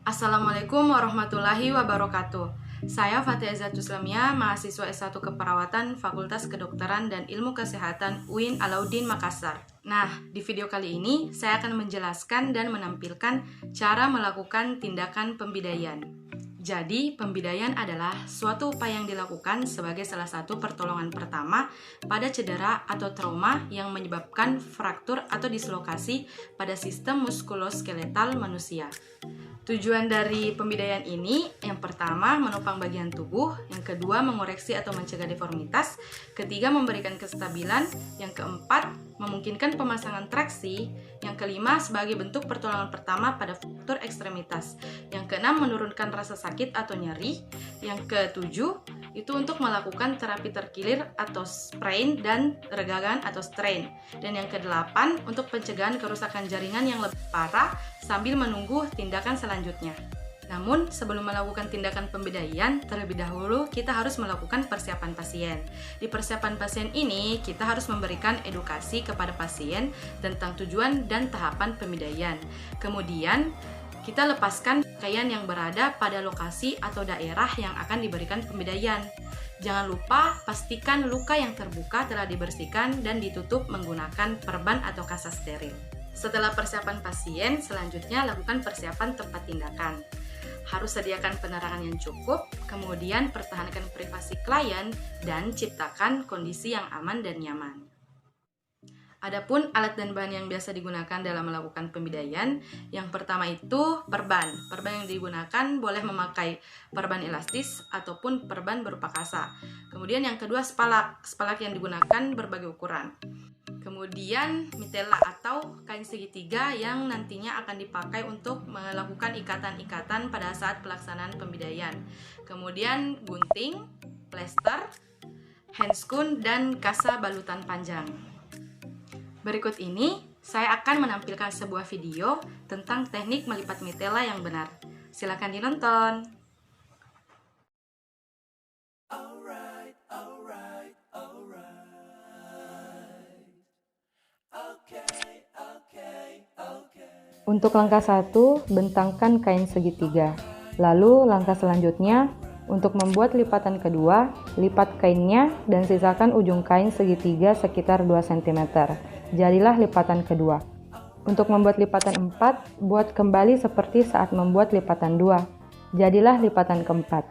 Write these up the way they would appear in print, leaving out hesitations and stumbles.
Assalamualaikum warahmatullahi wabarakatuh. Saya Fathia Izzatus Lamia, mahasiswa S1 Keperawatan Fakultas Kedokteran dan Ilmu Kesehatan UIN Alauddin Makassar. Nah, di video kali ini saya akan menjelaskan dan menampilkan cara melakukan tindakan pembidaian. Jadi, pembidaian adalah suatu upaya yang dilakukan sebagai salah satu pertolongan pertama pada cedera atau trauma yang menyebabkan fraktur atau dislokasi pada sistem muskuloskeletal manusia. Tujuan dari pembidaian ini, yang pertama menopang bagian tubuh, yang kedua mengoreksi atau mencegah deformitas, ketiga memberikan kestabilan, yang keempat memungkinkan pemasangan traksi, yang kelima sebagai bentuk pertolongan pertama pada fraktur ekstremitas, yang keenam menurunkan rasa sakit atau nyeri, yang ketujuh itu untuk melakukan terapi terkilir atau sprain dan regagan atau strain, dan yang kedelapan untuk pencegahan kerusakan jaringan yang lebih parah sambil menunggu tindakan selanjutnya. Namun, sebelum melakukan tindakan pembidaian, terlebih dahulu kita harus melakukan persiapan pasien. Di persiapan pasien ini, kita harus memberikan edukasi kepada pasien tentang tujuan dan tahapan pembidaian. Kemudian, kita lepaskan pakaian yang berada pada lokasi atau daerah yang akan diberikan pembidaian. Jangan lupa pastikan luka yang terbuka telah dibersihkan dan ditutup menggunakan perban atau kasa steril. Setelah persiapan pasien, selanjutnya lakukan persiapan tempat tindakan. Harus sediakan penerangan yang cukup, kemudian pertahankan privasi klien, dan ciptakan kondisi yang aman dan nyaman. Adapun alat dan bahan yang biasa digunakan dalam melakukan pembidaian, yang pertama itu perban. Perban yang digunakan boleh memakai perban elastis ataupun perban berupa kasa. Kemudian yang kedua spalak. Spalak yang digunakan berbagai ukuran. Kemudian mitela atau kain segitiga yang nantinya akan dipakai untuk melakukan ikatan-ikatan pada saat pelaksanaan pembidaian. Kemudian gunting, plester, handscoon, dan kasa balutan panjang. Berikut ini, saya akan menampilkan sebuah video tentang teknik melipat mitela yang benar. Silakan dinonton. Untuk langkah 1, bentangkan kain segitiga. Lalu langkah selanjutnya, untuk membuat lipatan kedua, lipat kainnya dan sisakan ujung kain segitiga sekitar 2 cm. Jadilah lipatan kedua. Untuk membuat lipatan 4, buat kembali seperti saat membuat lipatan 2. Jadilah lipatan keempat.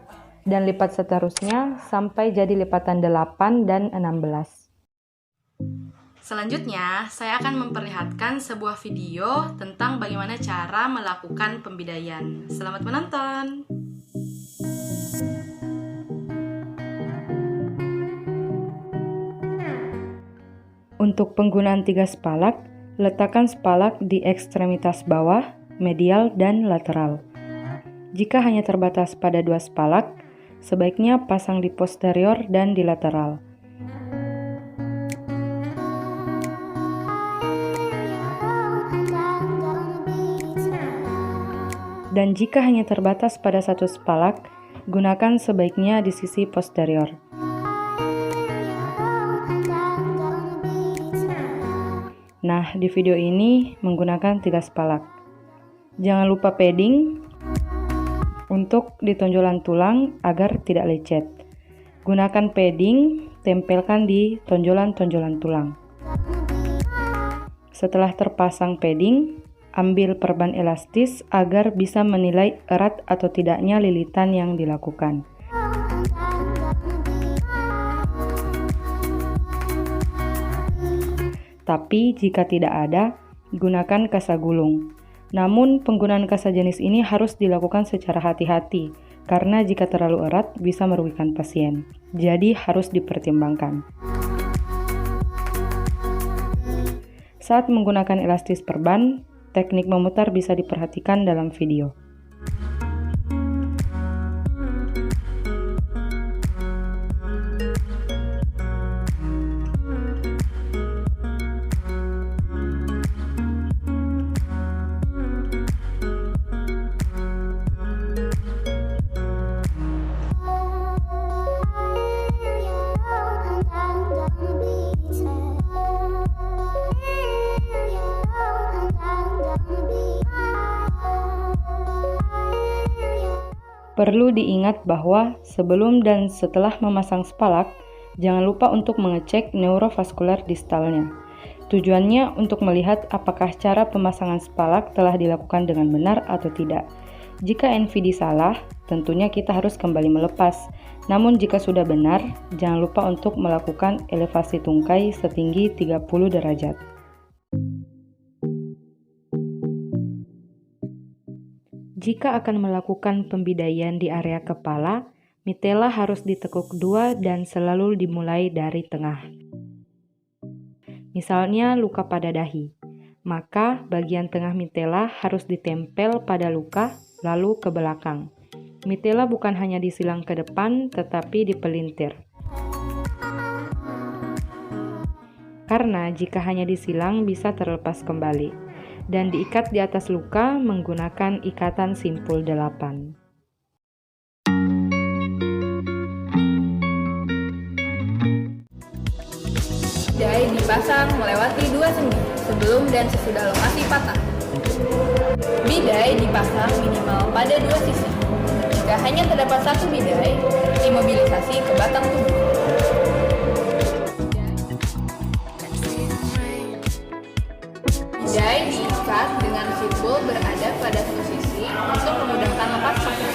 Dan lipat seterusnya sampai jadi lipatan 8 dan 16. Selanjutnya, saya akan memperlihatkan sebuah video tentang bagaimana cara melakukan pembidaian. Selamat menonton! Untuk penggunaan 3 spalak, letakkan spalak di ekstremitas bawah, medial, dan lateral. Jika hanya terbatas pada 2 spalak, sebaiknya pasang di posterior dan di lateral. Dan jika hanya terbatas pada 1 spalak, gunakan sebaiknya di sisi posterior. Nah, di video ini menggunakan 3 spalak. Jangan lupa padding untuk di tonjolan tulang agar tidak lecet. Gunakan padding, tempelkan di tonjolan-tonjolan tulang. Setelah terpasang padding, ambil perban elastis agar bisa menilai erat atau tidaknya lilitan yang dilakukan. Tapi jika tidak ada, gunakan kasa gulung. Namun penggunaan kasa jenis ini harus dilakukan secara hati-hati, karena jika terlalu erat bisa merugikan pasien. Jadi harus dipertimbangkan. Saat menggunakan elastis perban, teknik memutar bisa diperhatikan dalam video. Perlu diingat bahwa sebelum dan setelah memasang spalak, jangan lupa untuk mengecek neurovaskular distalnya. Tujuannya untuk melihat apakah cara pemasangan spalak telah dilakukan dengan benar atau tidak. Jika NVD salah, tentunya kita harus kembali melepas. Namun jika sudah benar, jangan lupa untuk melakukan elevasi tungkai setinggi 30 derajat. Jika akan melakukan pembidaian di area kepala, mitela harus ditekuk 2 dan selalu dimulai dari tengah. Misalnya luka pada dahi, maka bagian tengah mitela harus ditempel pada luka lalu ke belakang. Mitela bukan hanya disilang ke depan, tetapi dipelintir. Karena jika hanya disilang bisa terlepas kembali, dan diikat di atas luka menggunakan ikatan simpul 8. Bidai dipasang melewati 2 sendi, sebelum dan sesudah lokasi patah. Bidai dipasang minimal pada 2 sisi. Jika hanya terdapat 1 bidai, imobilisasi ke batang tubuh. Bidai diikat dengan simpul berada pada satu sisi untuk memudahkan lepas pasang.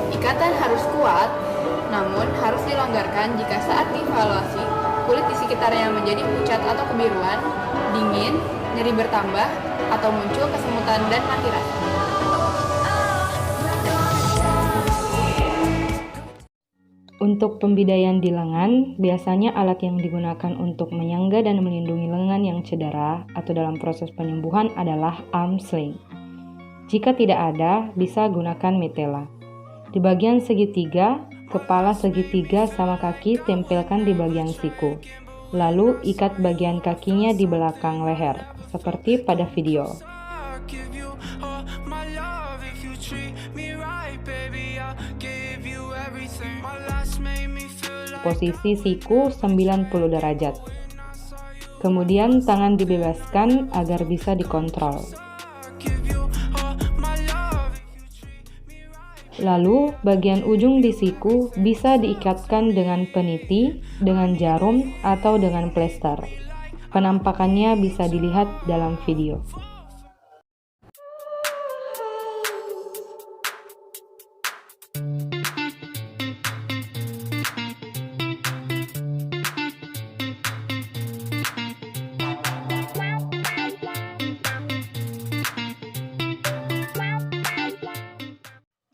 Ikatan harus kuat, namun harus dilonggarkan jika saat dievaluasi kulit di sekitarnya menjadi pucat atau kebiruan, dingin, nyeri bertambah, atau muncul kesemutan dan mati rasa. Untuk pembidaian di lengan, biasanya alat yang digunakan untuk menyangga dan melindungi lengan yang cedera atau dalam proses penyembuhan adalah arm sling. Jika tidak ada, bisa gunakan mitela. Di bagian segitiga, kepala segitiga sama kaki tempelkan di bagian siku. Lalu ikat bagian kakinya di belakang leher, seperti pada video. Posisi siku 90 derajat. Kemudian tangan dibebaskan agar bisa dikontrol. Lalu, bagian ujung di siku bisa diikatkan dengan peniti, dengan jarum, atau dengan plester. Penampakannya bisa dilihat dalam video.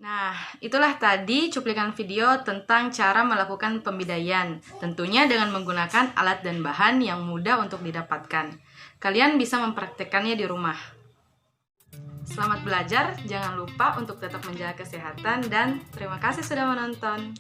Nah, itulah tadi cuplikan video tentang cara melakukan pembidaian, tentunya dengan menggunakan alat dan bahan yang mudah untuk didapatkan. Kalian bisa mempraktekkannya di rumah. Selamat belajar, jangan lupa untuk tetap menjaga kesehatan, dan terima kasih sudah menonton.